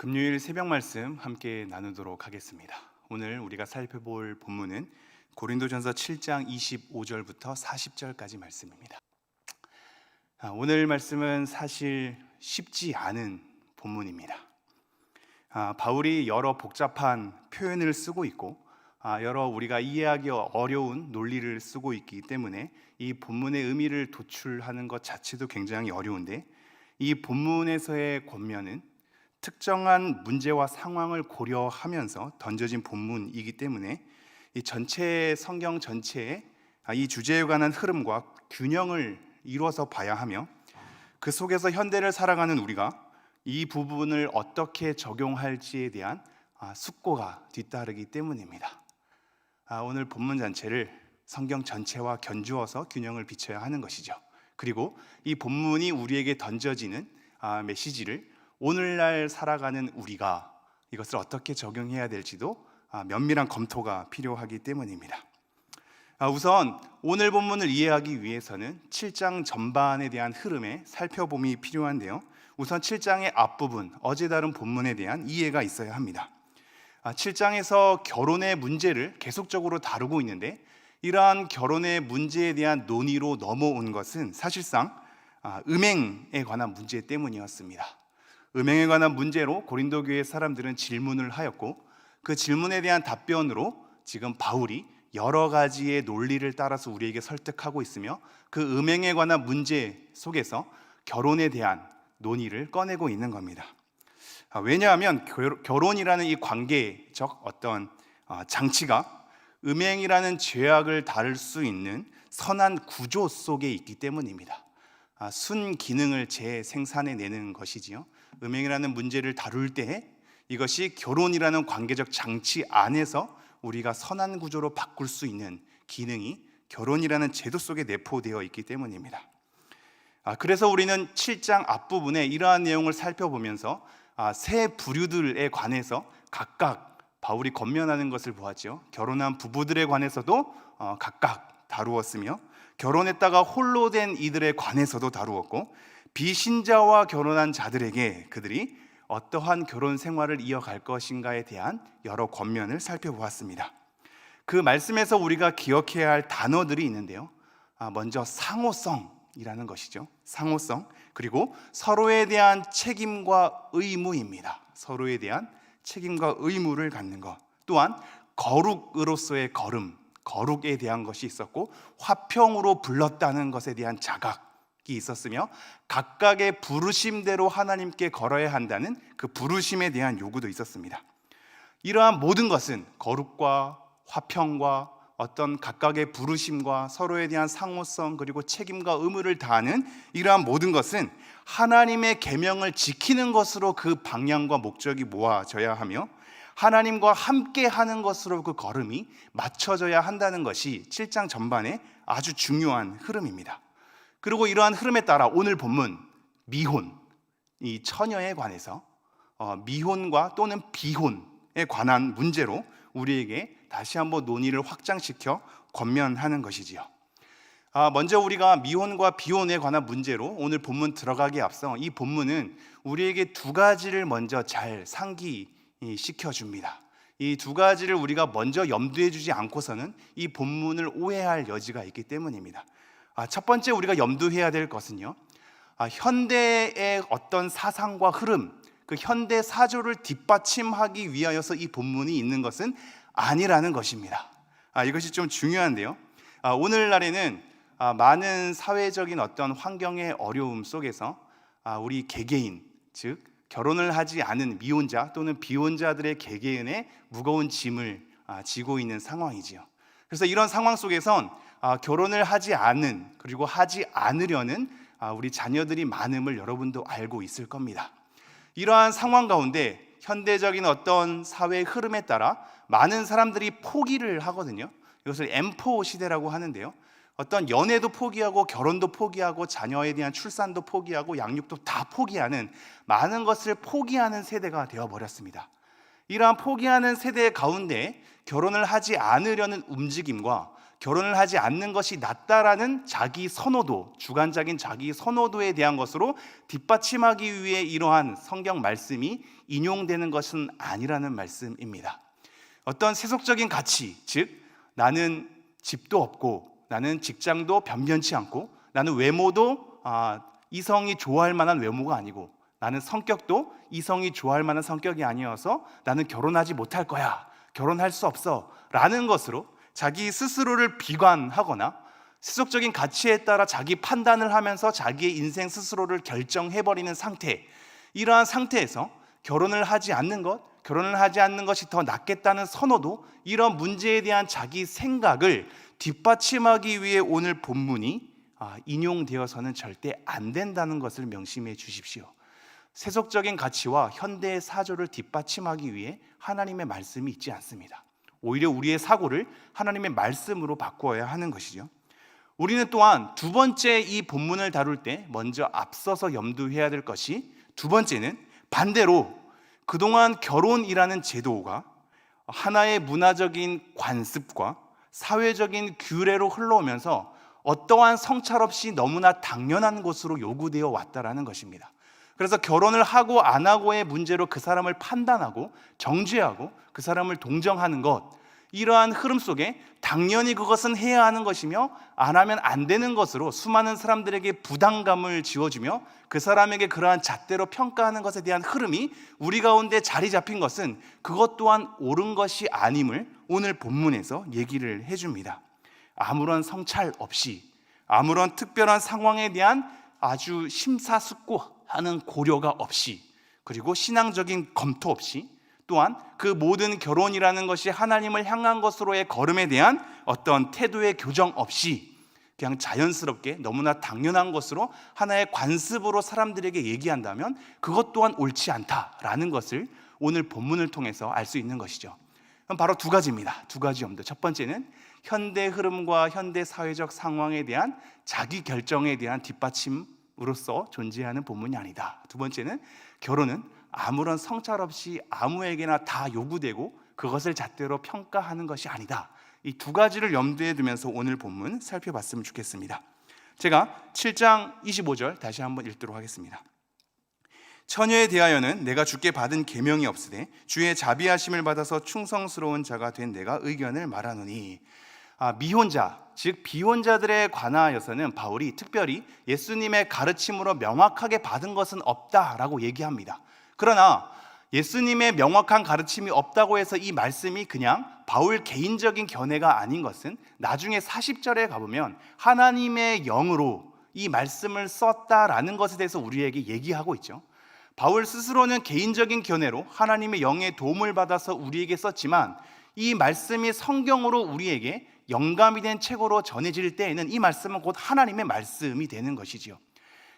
금요일 새벽 말씀 함께 나누도록 하겠습니다. 오늘 우리가 살펴볼 본문은 고린도전서 7장 25절부터 40절까지 말씀입니다. 오늘 말씀은 사실 쉽지 않은 본문입니다. 바울이 여러 복잡한 표현을 쓰고 있고 여러 우리가 이해하기 어려운 논리를 쓰고 있기 때문에 이 본문의 의미를 도출하는 것 자체도 굉장히 어려운데, 이 본문에서의 권면은 특정한 문제와 상황을 고려하면서 던져진 본문이기 때문에 이 전체 성경 전체에 이 주제에 관한 흐름과 균형을 이루어서 봐야 하며, 그 속에서 현대를 살아가는 우리가 이 부분을 어떻게 적용할지에 대한 숙고가 뒤따르기 때문입니다. 오늘 본문 전체를 성경 전체와 견주어서 균형을 비춰야 하는 것이죠. 그리고 이 본문이 우리에게 던져지는 메시지를 오늘날 살아가는 우리가 이것을 어떻게 적용해야 될지도 면밀한 검토가 필요하기 때문입니다. 우선 오늘 본문을 이해하기 위해서는 7장 전반에 대한 흐름에 살펴봄이 필요한데요. 우선 7장의 앞부분, 어제 다룬 본문에 대한 이해가 있어야 합니다. 7장에서 결혼의 문제를 계속적으로 다루고 있는데, 이러한 결혼의 문제에 대한 논의로 넘어온 것은 사실상 음행에 관한 문제 때문이었습니다. 음행에 관한 문제로 고린도 교회 사람들은 질문을 하였고, 그 질문에 대한 답변으로 지금 바울이 여러 가지의 논리를 따라서 우리에게 설득하고 있으며, 그 음행에 관한 문제 속에서 결혼에 대한 논의를 꺼내고 있는 겁니다. 왜냐하면 결혼이라는 이 관계적 어떤 장치가 음행이라는 죄악을 다룰 수 있는 선한 구조 속에 있기 때문입니다. 순기능을 재생산해내는 것이지요. 음행이라는 문제를 다룰 때 이것이 결혼이라는 관계적 장치 안에서 우리가 선한 구조로 바꿀 수 있는 기능이 결혼이라는 제도 속에 내포되어 있기 때문입니다. 그래서 우리는 7장 앞부분에 이러한 내용을 살펴보면서 세 부류들에 관해서 각각 바울이 권면하는 것을 보았죠. 결혼한 부부들에 관해서도 각각 다루었으며, 결혼했다가 홀로 된 이들에 관해서도 다루었고, 비신자와 결혼한 자들에게 그들이 어떠한 결혼 생활을 이어갈 것인가에 대한 여러 권면을 살펴보았습니다. 그 말씀에서 우리가 기억해야 할 단어들이 있는데요. 먼저 상호성이라는 것이죠. 상호성, 그리고 서로에 대한 책임과 의무입니다. 서로에 대한 책임과 의무를 갖는 것. 또한 거룩으로서의 거룩에 대한 것이 있었고, 화평으로 불렀다는 것에 대한 자각이 있었으며, 각각의 부르심대로 하나님께 걸어야 한다는 그 부르심에 대한 요구도 있었습니다. 이러한 모든 것은 거룩과 화평과 어떤 각각의 부르심과 서로에 대한 상호성, 그리고 책임과 의무를 다하는 이러한 모든 것은 하나님의 계명을 지키는 것으로 그 방향과 목적이 모아져야 하며, 하나님과 함께 하는 것으로 그 걸음이 맞춰져야 한다는 것이 7장 전반의 아주 중요한 흐름입니다. 그리고 이러한 흐름에 따라 오늘 본문 미혼, 이 처녀에 관해서 미혼과 또는 비혼에 관한 문제로 우리에게 다시 한번 논의를 확장시켜 권면하는 것이지요. 먼저 우리가 미혼과 비혼에 관한 문제로 오늘 본문 들어가기에 앞서 이 본문은 우리에게 두 가지를 먼저 잘 상기시켜줍니다. 이 두 가지를 우리가 먼저 염두에 두지 않고서는 이 본문을 오해할 여지가 있기 때문입니다. 첫 번째 우리가 염두해야 될 것은요, 현대의 어떤 사상과 흐름, 그 현대 사조를 뒷받침하기 위하여서 이 본문이 있는 것은 아니라는 것입니다. 이것이 좀 중요한데요. 오늘날에는 많은 사회적인 어떤 환경의 어려움 속에서 우리 개개인, 즉 결혼을 하지 않은 미혼자 또는 비혼자들의 개개인의 무거운 짐을 지고 있는 상황이지요. 그래서 이런 상황 속에선 결혼을 하지 않은, 그리고 하지 않으려는 우리 자녀들이 많음을 여러분도 알고 있을 겁니다. 이러한 상황 가운데 현대적인 어떤 사회의 흐름에 따라 많은 사람들이 포기를 하거든요. 이것을 M4 시대라고 하는데요. 어떤 연애도 포기하고 결혼도 포기하고 자녀에 대한 출산도 포기하고 양육도 다 포기하는, 많은 것을 포기하는 세대가 되어버렸습니다. 이러한 포기하는 세대 가운데 결혼을 하지 않으려는 움직임과 결혼을 하지 않는 것이 낫다라는 자기 선호도, 주관적인 자기 선호도에 대한 것으로 뒷받침하기 위해 이러한 성경 말씀이 인용되는 것은 아니라는 말씀입니다. 어떤 세속적인 가치, 즉 나는 집도 없고 나는 직장도 변변치 않고 나는 외모도 이성이 좋아할 만한 외모가 아니고 나는 성격도 이성이 좋아할 만한 성격이 아니어서 나는 결혼하지 못할 거야, 결혼할 수 없어 라는 것으로 자기 스스로를 비관하거나 세속적인 가치에 따라 자기 판단을 하면서 자기의 인생 스스로를 결정해버리는 상태, 이러한 상태에서 결혼을 하지 않는 것이 더 낫겠다는 선호도, 이런 문제에 대한 자기 생각을 뒷받침하기 위해 오늘 본문이 인용되어서는 절대 안 된다는 것을 명심해 주십시오. 세속적인 가치와 현대의 사조를 뒷받침하기 위해 하나님의 말씀이 있지 않습니다. 오히려 우리의 사고를 하나님의 말씀으로 바꾸어야 하는 것이죠. 우리는 또한 두 번째 이 본문을 다룰 때 먼저 앞서서 염두해야 될 것이, 두 번째는 반대로 그동안 결혼이라는 제도가 하나의 문화적인 관습과 사회적인 규례로 흘러오면서 어떠한 성찰 없이 너무나 당연한 것으로 요구되어 왔다라는 것입니다. 그래서 결혼을 하고 안 하고의 문제로 그 사람을 판단하고 정죄하고 그 사람을 동정하는 것, 이러한 흐름 속에 당연히 그것은 해야 하는 것이며 안 하면 안 되는 것으로 수많은 사람들에게 부담감을 지어주며 그 사람에게 그러한 잣대로 평가하는 것에 대한 흐름이 우리 가운데 자리 잡힌 것은 그것 또한 옳은 것이 아님을 오늘 본문에서 얘기를 해줍니다. 아무런 성찰 없이, 아무런 특별한 상황에 대한 아주 심사숙고하는 고려가 없이, 그리고 신앙적인 검토 없이, 또한 그 모든 결혼이라는 것이 하나님을 향한 것으로의 걸음에 대한 어떤 태도의 교정 없이 그냥 자연스럽게 너무나 당연한 것으로 하나의 관습으로 사람들에게 얘기한다면 그것 또한 옳지 않다라는 것을 오늘 본문을 통해서 알 수 있는 것이죠. 바로 두 가지입니다. 두 가지 염두. 첫 번째는 현대 흐름과 현대 사회적 상황에 대한 자기 결정에 대한 뒷받침으로서 존재하는 본문이 아니다. 두 번째는 결혼은 아무런 성찰 없이 아무에게나 다 요구되고 그것을 잣대로 평가하는 것이 아니다. 이 두 가지를 염두에 두면서 오늘 본문 살펴봤으면 좋겠습니다. 제가 7장 25절 다시 한번 읽도록 하겠습니다. 처녀에 대하여는 내가 주께 받은 계명이 없으되 주의 자비하심을 받아서 충성스러운 자가 된 내가 의견을 말하노니. 미혼자, 즉 비혼자들에 관하여서는 바울이 특별히 예수님의 가르침으로 명확하게 받은 것은 없다라고 얘기합니다. 그러나 예수님의 명확한 가르침이 없다고 해서 이 말씀이 그냥 바울 개인적인 견해가 아닌 것은 나중에 40절에 가보면 하나님의 영으로 이 말씀을 썼다라는 것에 대해서 우리에게 얘기하고 있죠. 바울 스스로는 개인적인 견해로 하나님의 영의 도움을 받아서 우리에게 썼지만 이 말씀이 성경으로 우리에게 영감이 된 책으로 전해질 때에는 이 말씀은 곧 하나님의 말씀이 되는 것이지요.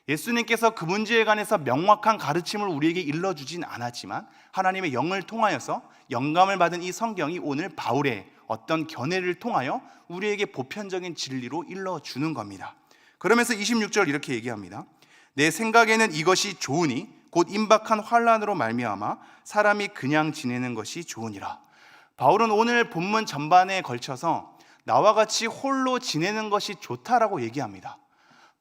예수님께서 그 문제에 관해서 명확한 가르침을 우리에게 일러주진 않았지만 하나님의 영을 통하여서 영감을 받은 이 성경이 오늘 바울의 어떤 견해를 통하여 우리에게 보편적인 진리로 일러주는 겁니다. 그러면서 26절 이렇게 얘기합니다. 내 생각에는 이것이 좋으니 곧 임박한 환난으로 말미암아 사람이 그냥 지내는 것이 좋으니라. 바울은 오늘 본문 전반에 걸쳐서 나와 같이 홀로 지내는 것이 좋다라고 얘기합니다.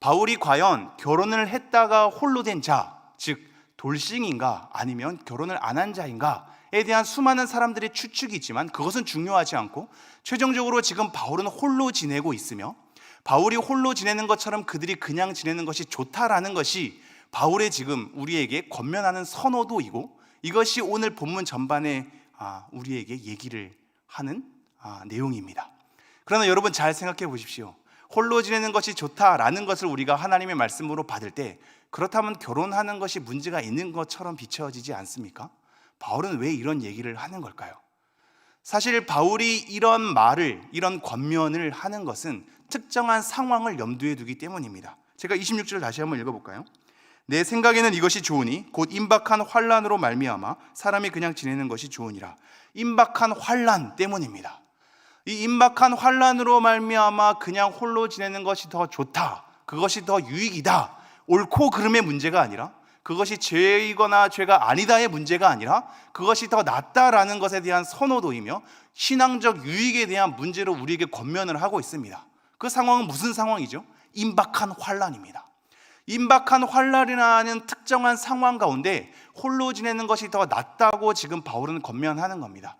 바울이 과연 결혼을 했다가 홀로 된 자, 즉 돌싱인가 아니면 결혼을 안 한 자인가에 대한 수많은 사람들의 추측이 있지만 그것은 중요하지 않고 최종적으로 지금 바울은 홀로 지내고 있으며 바울이 홀로 지내는 것처럼 그들이 그냥 지내는 것이 좋다라는 것이 바울의 지금 우리에게 권면하는 선호도이고 이것이 오늘 본문 전반에 우리에게 얘기를 하는 내용입니다. 그러나 여러분 잘 생각해 보십시오. 홀로 지내는 것이 좋다라는 것을 우리가 하나님의 말씀으로 받을 때 그렇다면 결혼하는 것이 문제가 있는 것처럼 비춰지지 않습니까? 바울은 왜 이런 얘기를 하는 걸까요? 사실 바울이 이런 말을, 이런 권면을 하는 것은 특정한 상황을 염두에 두기 때문입니다. 제가 26절 다시 한번 읽어볼까요? 내 생각에는 이것이 좋으니 곧 임박한 환난으로 말미암아 사람이 그냥 지내는 것이 좋으니라. 임박한 환난 때문입니다. 이 임박한 환난으로 말미암아 그냥 홀로 지내는 것이 더 좋다, 그것이 더 유익이다, 옳고 그름의 문제가 아니라 그것이 죄이거나 죄가 아니다의 문제가 아니라 그것이 더 낫다라는 것에 대한 선호도이며 신앙적 유익에 대한 문제로 우리에게 권면을 하고 있습니다. 그 상황은 무슨 상황이죠? 임박한 환난입니다. 임박한 환난이라는 특정한 상황 가운데 홀로 지내는 것이 더 낫다고 지금 바울은 권면하는 겁니다.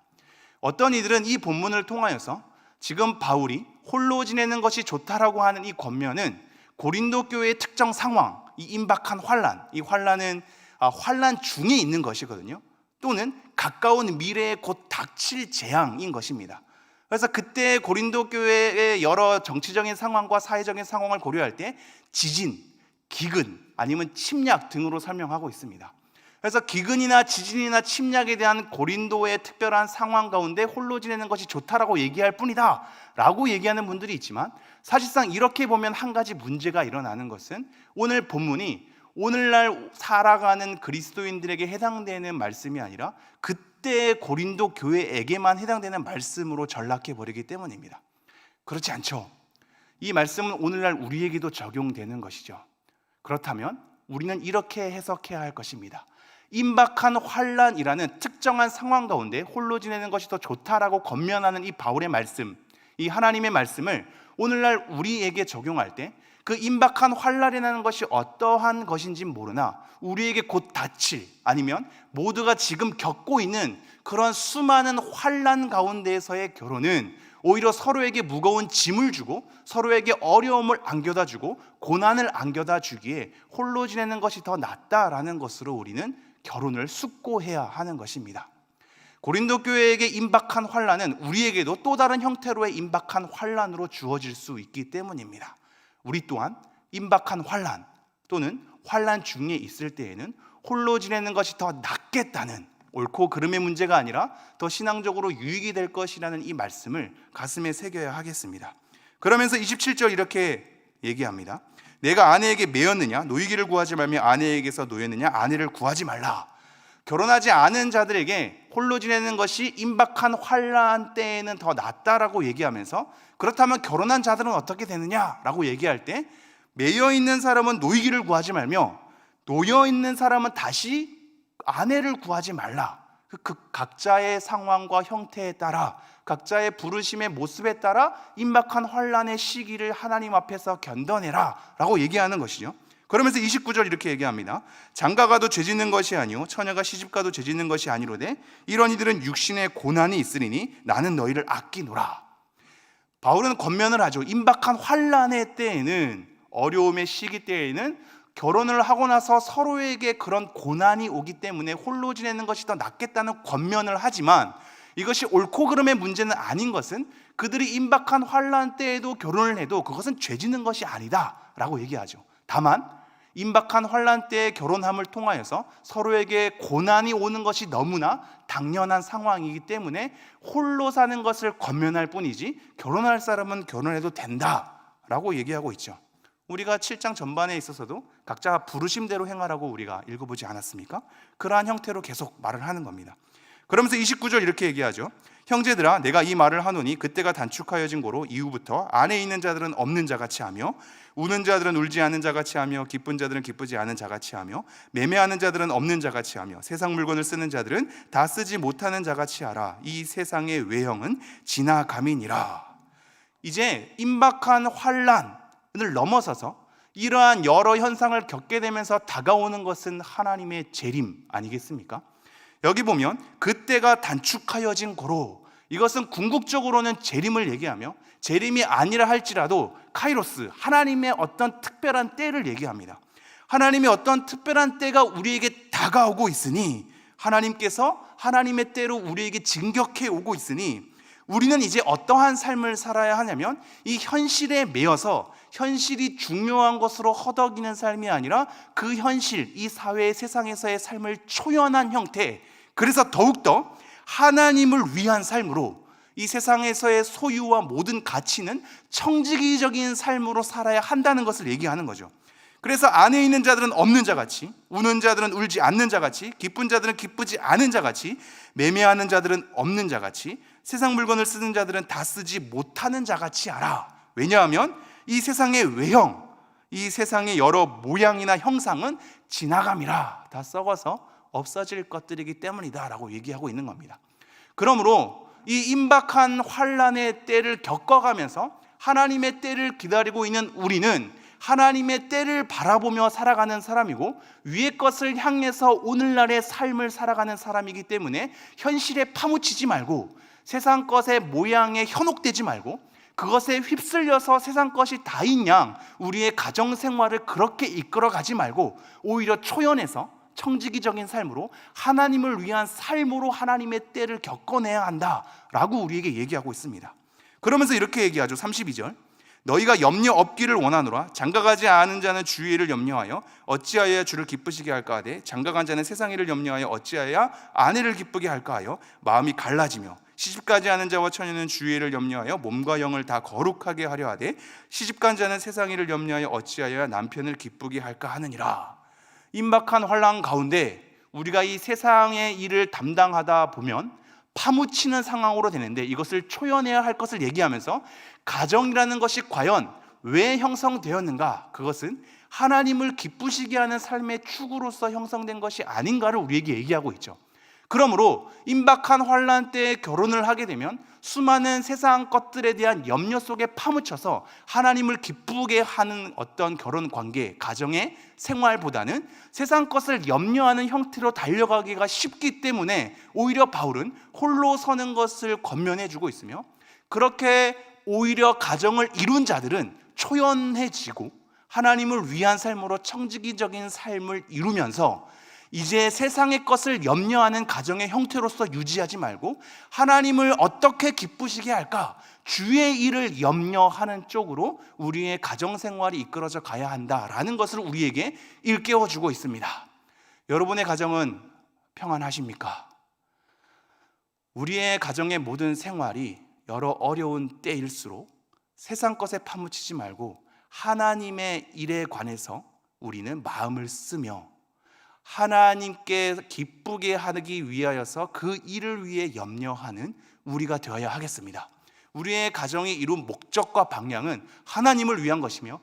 어떤 이들은 이 본문을 통하여서 지금 바울이 홀로 지내는 것이 좋다라고 하는 이 권면은 고린도 교회의 특정 상황, 이 임박한 환난, 이 환난은 환난 중에 있는 것이거든요. 또는 가까운 미래에 곧 닥칠 재앙인 것입니다. 그래서 그때 고린도 교회의 여러 정치적인 상황과 사회적인 상황을 고려할 때 지진, 기근 아니면 침략 등으로 설명하고 있습니다. 그래서 기근이나 지진이나 침략에 대한 고린도의 특별한 상황 가운데 홀로 지내는 것이 좋다라고 얘기할 뿐이다 라고 얘기하는 분들이 있지만, 사실상 이렇게 보면 한 가지 문제가 일어나는 것은 오늘 본문이 오늘날 살아가는 그리스도인들에게 해당되는 말씀이 아니라 그때의 고린도 교회에게만 해당되는 말씀으로 전락해 버리기 때문입니다. 그렇지 않죠. 이 말씀은 오늘날 우리에게도 적용되는 것이죠. 그렇다면 우리는 이렇게 해석해야 할 것입니다. 임박한 환난이라는 특정한 상황 가운데 홀로 지내는 것이 더 좋다라고 권면하는 이 바울의 말씀, 이 하나님의 말씀을 오늘날 우리에게 적용할 때 그 임박한 환난이라는 것이 어떠한 것인지 모르나 우리에게 곧 닥칠, 아니면 모두가 지금 겪고 있는 그런 수많은 환난 가운데에서의 결혼은 오히려 서로에게 무거운 짐을 주고 서로에게 어려움을 안겨다 주고 고난을 안겨다 주기에 홀로 지내는 것이 더 낫다라는 것으로 우리는 결혼을 숙고해야 하는 것입니다. 고린도 교회에게 임박한 환난은 우리에게도 또 다른 형태로의 임박한 환난으로 주어질 수 있기 때문입니다. 우리 또한 임박한 환난 또는 환난 중에 있을 때에는 홀로 지내는 것이 더 낫겠다는, 옳고 그름의 문제가 아니라 더 신앙적으로 유익이 될 것이라는 이 말씀을 가슴에 새겨야 하겠습니다. 그러면서 27절 이렇게 얘기합니다. 내가 아내에게 매였느냐? 노이기를 구하지 말며 아내에게서 노였느냐? 아내를 구하지 말라. 결혼하지 않은 자들에게 홀로 지내는 것이 임박한 환난 때에는 더 낫다라고 얘기하면서, 그렇다면 결혼한 자들은 어떻게 되느냐라고 얘기할 때 매여 있는 사람은 노이기를 구하지 말며 놓여 있는 사람은 다시 아내를 구하지 말라. 그 각자의 상황과 형태에 따라, 각자의 부르심의 모습에 따라 임박한 환난의 시기를 하나님 앞에서 견뎌내라 라고 얘기하는 것이죠. 그러면서 29절 이렇게 얘기합니다. 장가가도 죄짓는 것이 아니요 처녀가 시집가도 죄짓는 것이 아니로되 이런 이들은 육신의 고난이 있으리니 나는 너희를 아끼노라. 바울은 권면을 하죠. 임박한 환난의 때에는, 어려움의 시기 때에는 결혼을 하고 나서 서로에게 그런 고난이 오기 때문에 홀로 지내는 것이 더 낫겠다는 권면을 하지만, 이것이 옳고 그름의 문제는 아닌 것은 그들이 임박한 환난 때에도 결혼을 해도 그것은 죄짓는 것이 아니다 라고 얘기하죠. 다만 임박한 환난 때에 결혼함을 통하여서 서로에게 고난이 오는 것이 너무나 당연한 상황이기 때문에 홀로 사는 것을 권면할 뿐이지 결혼할 사람은 결혼해도 된다라고 얘기하고 있죠. 우리가 7장 전반에 있어서도 각자 부르심대로 행하라고 우리가 읽어보지 않았습니까? 그러한 형태로 계속 말을 하는 겁니다. 그러면서 29절 이렇게 얘기하죠. 형제들아 내가 이 말을 하노니 그때가 단축하여진 고로 이후부터 안에 있는 자들은 없는 자같이 하며 우는 자들은 울지 않는 자같이 하며 기쁜 자들은 기쁘지 않은 자같이 하며 매매하는 자들은 없는 자같이 하며 세상 물건을 쓰는 자들은 다 쓰지 못하는 자같이 하라. 이 세상의 외형은 지나감이니라. 이제 임박한 환난을 넘어서서 이러한 여러 현상을 겪게 되면서 다가오는 것은 하나님의 재림 아니겠습니까? 여기 보면 그때가 단축하여진 고로, 이것은 궁극적으로는 재림을 얘기하며 재림이 아니라 할지라도 카이로스, 하나님의 어떤 특별한 때를 얘기합니다. 하나님의 어떤 특별한 때가 우리에게 다가오고 있으니, 하나님께서 하나님의 때로 우리에게 진격해 오고 있으니 우리는 이제 어떠한 삶을 살아야 하냐면 이 현실에 매여서 현실이 중요한 것으로 허덕이는 삶이 아니라 그 현실, 이 사회의 세상에서의 삶을 초연한 형태, 그래서 더욱더 하나님을 위한 삶으로 이 세상에서의 소유와 모든 가치는 청지기적인 삶으로 살아야 한다는 것을 얘기하는 거죠. 그래서 안에 있는 자들은 없는 자같이, 우는 자들은 울지 않는 자같이, 기쁜 자들은 기쁘지 않은 자같이, 매매하는 자들은 없는 자같이, 세상 물건을 쓰는 자들은 다 쓰지 못하는 자같이 하라. 왜냐하면 이 세상의 외형, 이 세상의 여러 모양이나 형상은 지나감이라, 다 썩어서 없어질 것들이기 때문이다 라고 얘기하고 있는 겁니다. 그러므로 이 임박한 환난의 때를 겪어가면서 하나님의 때를 기다리고 있는 우리는 하나님의 때를 바라보며 살아가는 사람이고, 위의 것을 향해서 오늘날의 삶을 살아가는 사람이기 때문에 현실에 파묻히지 말고, 세상 것의 모양에 현혹되지 말고, 그것에 휩쓸려서 세상 것이 다인 양 우리의 가정생활을 그렇게 이끌어가지 말고, 오히려 초연해서 청지기적인 삶으로 하나님을 위한 삶으로 하나님의 때를 겪어내야 한다라고 우리에게 얘기하고 있습니다. 그러면서 이렇게 얘기하죠. 32절, 너희가 염려 없기를 원하노라. 장가가지 않은 자는 주의 일을 염려하여 어찌하여 주를 기쁘시게 할까 하되, 장가간 자는 세상 일을 염려하여 어찌하여 아내를 기쁘게 할까 하여 마음이 갈라지며, 시집가지 않은 자와 처녀는 주의 일을 염려하여 몸과 영을 다 거룩하게 하려 하되, 시집간 자는 세상 일을 염려하여 어찌하여 남편을 기쁘게 할까 하느니라. 임박한 환난 가운데 우리가 이 세상의 일을 담당하다 보면 파묻히는 상황으로 되는데, 이것을 초연해야 할 것을 얘기하면서 가정이라는 것이 과연 왜 형성되었는가, 그것은 하나님을 기쁘시게 하는 삶의 축으로서 형성된 것이 아닌가를 우리에게 얘기하고 있죠. 그러므로 임박한 환난 때에 결혼을 하게 되면 수많은 세상 것들에 대한 염려 속에 파묻혀서 하나님을 기쁘게 하는 어떤 결혼 관계, 가정의 생활보다는 세상 것을 염려하는 형태로 달려가기가 쉽기 때문에 오히려 바울은 홀로 서는 것을 권면해 주고 있으며, 그렇게 오히려 가정을 이룬 자들은 초연해지고 하나님을 위한 삶으로 청지기적인 삶을 이루면서 이제 세상의 것을 염려하는 가정의 형태로서 유지하지 말고 하나님을 어떻게 기쁘시게 할까, 주의 일을 염려하는 쪽으로 우리의 가정생활이 이끌어져 가야 한다라는 것을 우리에게 일깨워주고 있습니다. 여러분의 가정은 평안하십니까? 우리의 가정의 모든 생활이 여러 어려운 때일수록 세상 것에 파묻히지 말고 하나님의 일에 관해서 우리는 마음을 쓰며 하나님께 기쁘게 하기 위하여서 그 일을 위해 염려하는 우리가 되어야 하겠습니다. 우리의 가정이 이룬 목적과 방향은 하나님을 위한 것이며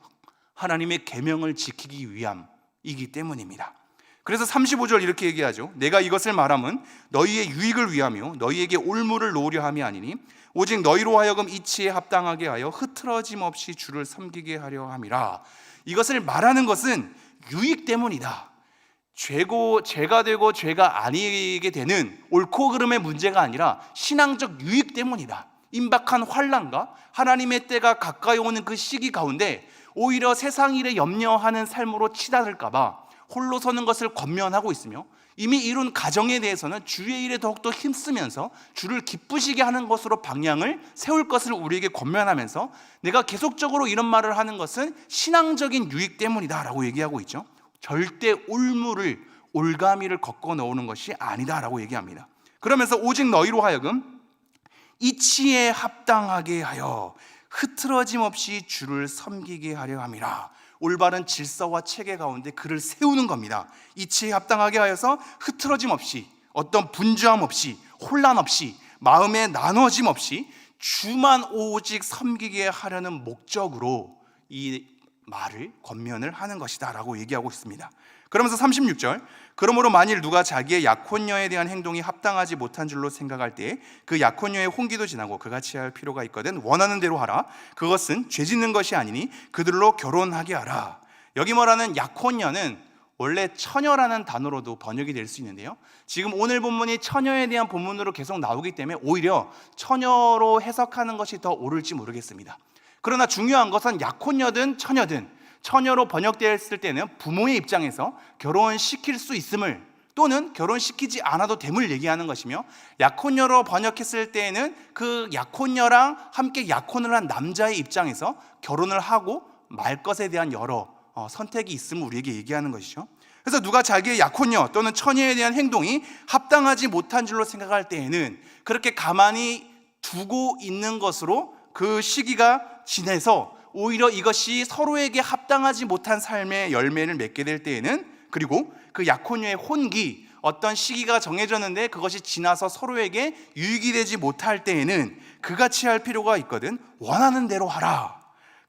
하나님의 계명을 지키기 위함이기 때문입니다. 그래서 35절 이렇게 얘기하죠. 내가 이것을 말함은 너희의 유익을 위하며 너희에게 올무를 놓으려 함이 아니니 오직 너희로 하여금 이치에 합당하게 하여 흐트러짐 없이 주를 섬기게 하려 함이라. 이것을 말하는 것은 유익 때문이다. 죄가 되고 죄가 아니게 되는 옳고 그름의 문제가 아니라 신앙적 유익 때문이다. 임박한 환난과 하나님의 때가 가까이 오는 그 시기 가운데 오히려 세상 일에 염려하는 삶으로 치닫을까 봐 홀로 서는 것을 권면하고 있으며, 이미 이룬 가정에 대해서는 주의 일에 더욱더 힘쓰면서 주를 기쁘시게 하는 것으로 방향을 세울 것을 우리에게 권면하면서, 내가 계속적으로 이런 말을 하는 것은 신앙적인 유익 때문이다 라고 얘기하고 있죠. 절대 올가미를 걷고 나오는 것이 아니다 라고 얘기합니다. 그러면서 오직 너희로 하여금 이치에 합당하게 하여 흐트러짐 없이 주를 섬기게 하려 함이라. 올바른 질서와 체계 가운데 그를 세우는 겁니다. 이치에 합당하게 하여서 흐트러짐 없이, 어떤 분주함 없이, 혼란 없이, 마음의 나눠짐 없이 주만 오직 섬기게 하려는 목적으로 이 말을 권면을 하는 것이다 라고 얘기하고 있습니다. 그러면서 36절, 그러므로 만일 누가 자기의 약혼녀에 대한 행동이 합당하지 못한 줄로 생각할 때 그 약혼녀의 혼기도 지나고 그같이 할 필요가 있거든 원하는 대로 하라. 그것은 죄 짓는 것이 아니니 그들로 결혼하게 하라. 여기 말하는 약혼녀는 원래 처녀라는 단어로도 번역이 될 수 있는데요, 지금 오늘 본문이 처녀에 대한 본문으로 계속 나오기 때문에 오히려 처녀로 해석하는 것이 더 옳을지 모르겠습니다. 그러나 중요한 것은 약혼녀든 처녀든 처녀로 번역되었을 때는 부모의 입장에서 결혼시킬 수 있음을 또는 결혼시키지 않아도 됨을 얘기하는 것이며, 약혼녀로 번역했을 때에는 그 약혼녀랑 함께 약혼을 한 남자의 입장에서 결혼을 하고 말 것에 대한 여러 선택이 있음을 우리에게 얘기하는 것이죠. 그래서 누가 자기의 약혼녀 또는 처녀에 대한 행동이 합당하지 못한 줄로 생각할 때에는 그렇게 가만히 두고 있는 것으로 그 시기가 지내서 오히려 이것이 서로에게 합당하지 못한 삶의 열매를 맺게 될 때에는, 그리고 그 약혼녀의 혼기, 어떤 시기가 정해졌는데 그것이 지나서 서로에게 유익이 되지 못할 때에는 그같이 할 필요가 있거든 원하는 대로 하라.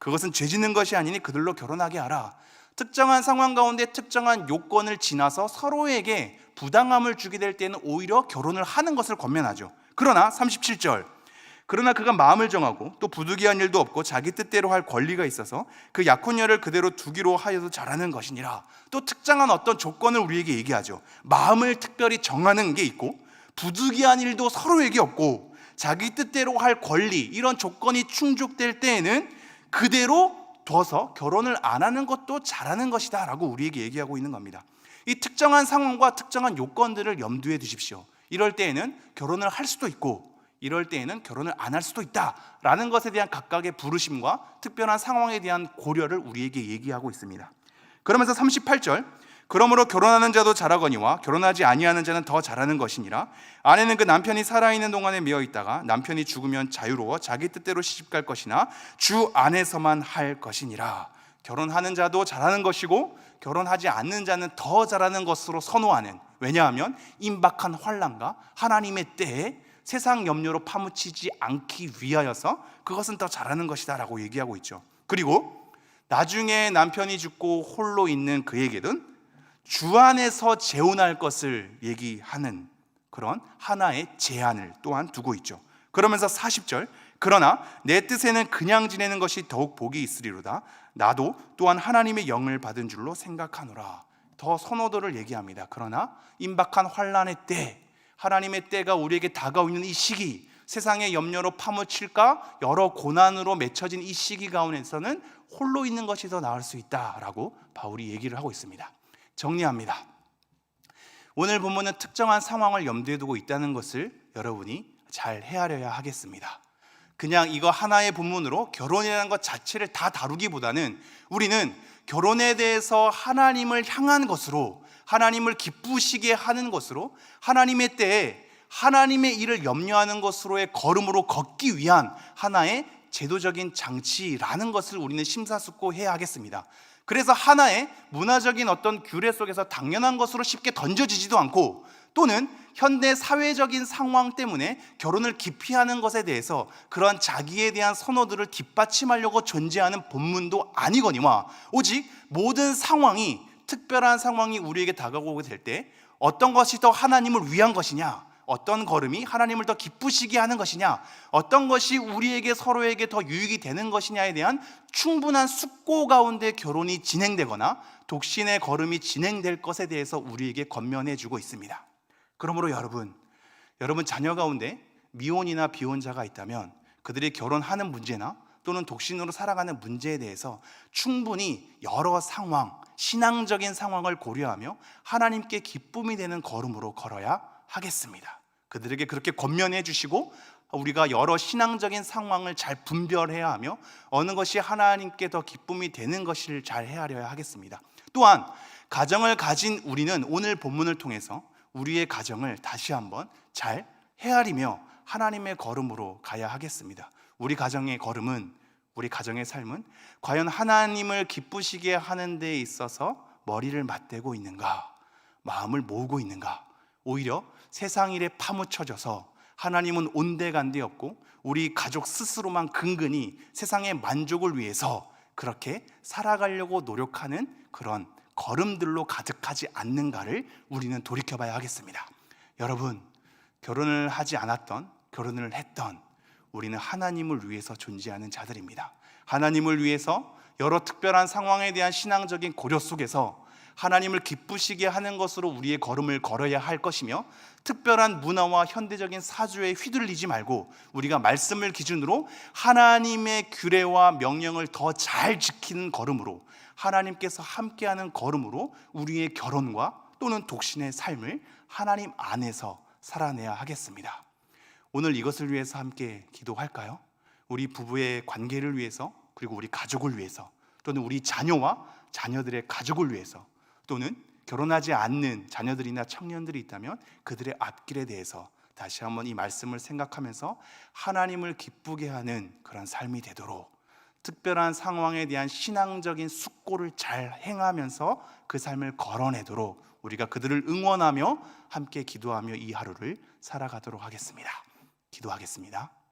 그것은 죄 짓는 것이 아니니 그들로 결혼하게 하라. 특정한 상황 가운데 특정한 요건을 지나서 서로에게 부당함을 주게 될 때는 오히려 결혼을 하는 것을 권면하죠. 그러나 37절, 그러나 그가 마음을 정하고 또 부득이한 일도 없고 자기 뜻대로 할 권리가 있어서 그 약혼녀를 그대로 두기로 하여도 잘하는 것이니라. 또 특정한 어떤 조건을 우리에게 얘기하죠. 마음을 특별히 정하는 게 있고, 부득이한 일도 서로에게 없고, 자기 뜻대로 할 권리, 이런 조건이 충족될 때에는 그대로 둬서 결혼을 안 하는 것도 잘하는 것이다 라고 우리에게 얘기하고 있는 겁니다. 이 특정한 상황과 특정한 요건들을 염두에 두십시오. 이럴 때에는 결혼을 할 수도 있고, 이럴 때에는 결혼을 안 할 수도 있다라는 것에 대한 각각의 부르심과 특별한 상황에 대한 고려를 우리에게 얘기하고 있습니다. 그러면서 38절, 그러므로 결혼하는 자도 잘하거니와 결혼하지 아니하는 자는 더 잘하는 것이니라. 아내는 그 남편이 살아있는 동안에 매어 있다가 남편이 죽으면 자유로워 자기 뜻대로 시집갈 것이나 주 안에서만 할 것이니라. 결혼하는 자도 잘하는 것이고 결혼하지 않는 자는 더 잘하는 것으로 선호하는, 왜냐하면 임박한 환난과 하나님의 때에 세상 염려로 파묻히지 않기 위하여서 그것은 더 잘하는 것이다 라고 얘기하고 있죠. 그리고 나중에 남편이 죽고 홀로 있는 그에게는 주 안에서 재혼할 것을 얘기하는 그런 하나의 제한을 또한 두고 있죠. 그러면서 40절, 그러나 내 뜻에는 그냥 지내는 것이 더욱 복이 있으리로다. 나도 또한 하나님의 영을 받은 줄로 생각하노라. 더 선호도를 얘기합니다. 그러나 임박한 환난의 때, 하나님의 때가 우리에게 다가오고 있는 이 시기, 세상의 염려로 파묻힐까 여러 고난으로 맺혀진 이 시기 가운데서는 홀로 있는 것이 더 나을 수 있다라고 바울이 얘기를 하고 있습니다. 정리합니다. 오늘 본문은 특정한 상황을 염두에 두고 있다는 것을 여러분이 잘 헤아려야 하겠습니다. 그냥 이거 하나의 본문으로 결혼이라는 것 자체를 다 다루기보다는 우리는 결혼에 대해서 하나님을 향한 것으로, 하나님을 기쁘시게 하는 것으로, 하나님의 때에 하나님의 일을 염려하는 것으로의 걸음으로 걷기 위한 하나의 제도적인 장치라는 것을 우리는 심사숙고해야 하겠습니다. 그래서 하나의 문화적인 어떤 규례 속에서 당연한 것으로 쉽게 던져지지도 않고, 또는 현대 사회적인 상황 때문에 결혼을 기피하는 것에 대해서 그러한 자기에 대한 선호들을 뒷받침하려고 존재하는 본문도 아니거니와, 오직 모든 상황이, 특별한 상황이 우리에게 다가오게 될 때 어떤 것이 더 하나님을 위한 것이냐, 어떤 걸음이 하나님을 더 기쁘시게 하는 것이냐, 어떤 것이 우리에게 서로에게 더 유익이 되는 것이냐에 대한 충분한 숙고 가운데 결혼이 진행되거나 독신의 걸음이 진행될 것에 대해서 우리에게 권면해 주고 있습니다. 그러므로 여러분 자녀 가운데 미혼이나 비혼자가 있다면 그들이 결혼하는 문제나 또는 독신으로 살아가는 문제에 대해서 충분히 여러 상황, 신앙적인 상황을 고려하며 하나님께 기쁨이 되는 걸음으로 걸어야 하겠습니다. 그들에게 그렇게 권면해 주시고 우리가 여러 신앙적인 상황을 잘 분별해야 하며 어느 것이 하나님께 더 기쁨이 되는 것을 잘 헤아려야 하겠습니다. 또한 가정을 가진 우리는 오늘 본문을 통해서 우리의 가정을 다시 한번 잘 헤아리며 하나님의 걸음으로 가야 하겠습니다. 우리 가정의 걸음은, 우리 가정의 삶은 과연 하나님을 기쁘시게 하는 데 있어서 머리를 맞대고 있는가, 마음을 모으고 있는가, 오히려 세상 일에 파묻혀져서 하나님은 온데간데 없고 우리 가족 스스로만 근근히 세상의 만족을 위해서 그렇게 살아가려고 노력하는 그런 걸음들로 가득하지 않는가를 우리는 돌이켜봐야 하겠습니다. 여러분, 결혼을 하지 않았던, 결혼을 했던 우리는 하나님을 위해서 존재하는 자들입니다. 하나님을 위해서 여러 특별한 상황에 대한 신앙적인 고려 속에서 하나님을 기쁘시게 하는 것으로 우리의 걸음을 걸어야 할 것이며, 특별한 문화와 현대적인 사주에 휘둘리지 말고 우리가 말씀을 기준으로 하나님의 규례와 명령을 더 잘 지키는 걸음으로, 하나님께서 함께하는 걸음으로 우리의 결혼과 또는 독신의 삶을 하나님 안에서 살아내야 하겠습니다. 오늘 이것을 위해서 함께 기도할까요? 우리 부부의 관계를 위해서, 그리고 우리 가족을 위해서, 또는 우리 자녀와 자녀들의 가족을 위해서, 또는 결혼하지 않는 자녀들이나 청년들이 있다면 그들의 앞길에 대해서 다시 한번 이 말씀을 생각하면서 하나님을 기쁘게 하는 그런 삶이 되도록, 특별한 상황에 대한 신앙적인 숙고를 잘 행하면서 그 삶을 걸어내도록 우리가 그들을 응원하며 함께 기도하며 이 하루를 살아가도록 하겠습니다. 기도하겠습니다.